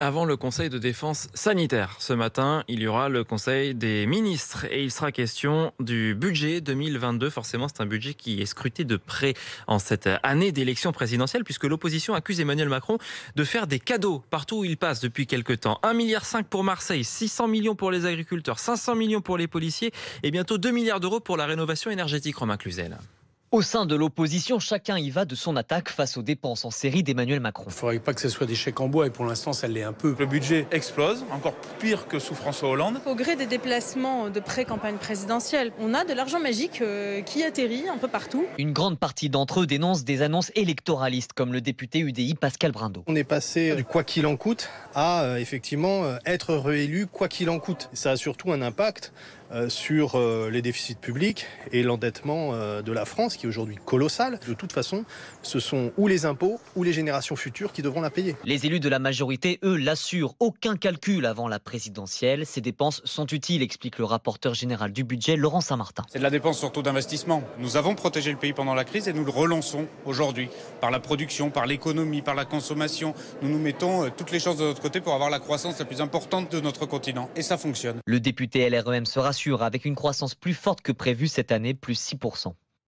Avant le Conseil de défense sanitaire, ce matin, il y aura le Conseil des ministres et il sera question du budget 2022. Forcément, c'est un budget qui est scruté de près en cette année d'élection présidentielle puisque l'opposition accuse Emmanuel Macron de faire des cadeaux partout où il passe depuis quelques temps. 1,5 milliard pour Marseille, 600 millions pour les agriculteurs, 500 millions pour les policiers et bientôt 2 milliards d'euros pour la rénovation énergétique, Romain Cluzel. Au sein de l'opposition, chacun y va de son attaque face aux dépenses en série d'Emmanuel Macron. Il ne faudrait pas que ce soit des chèques en bois et pour l'instant ça l'est un peu. Le budget explose, encore pire que sous François Hollande. Au gré des déplacements de pré-campagne présidentielle, on a de l'argent magique qui atterrit un peu partout. Une grande partie d'entre eux dénoncent des annonces électoralistes, comme le député UDI Pascal Brindot. On est passé du quoi qu'il en coûte à effectivement être réélu quoi qu'il en coûte. Ça a surtout un impact sur les déficits publics et l'endettement de la France qui est aujourd'hui colossal. De toute façon, ce sont ou les impôts ou les générations futures qui devront la payer. Les élus de la majorité, eux, l'assurent. Aucun calcul avant la présidentielle. Ces dépenses sont utiles, explique le rapporteur général du budget, Laurent Saint-Martin. C'est de la dépense surtout d'investissement. Nous avons protégé le pays pendant la crise et nous le relançons aujourd'hui par la production, par l'économie, par la consommation. Nous nous mettons toutes les chances de notre côté pour avoir la croissance la plus importante de notre continent. Et ça fonctionne. Le député LREM se rassure avec une croissance plus forte que prévue cette année, plus 6%.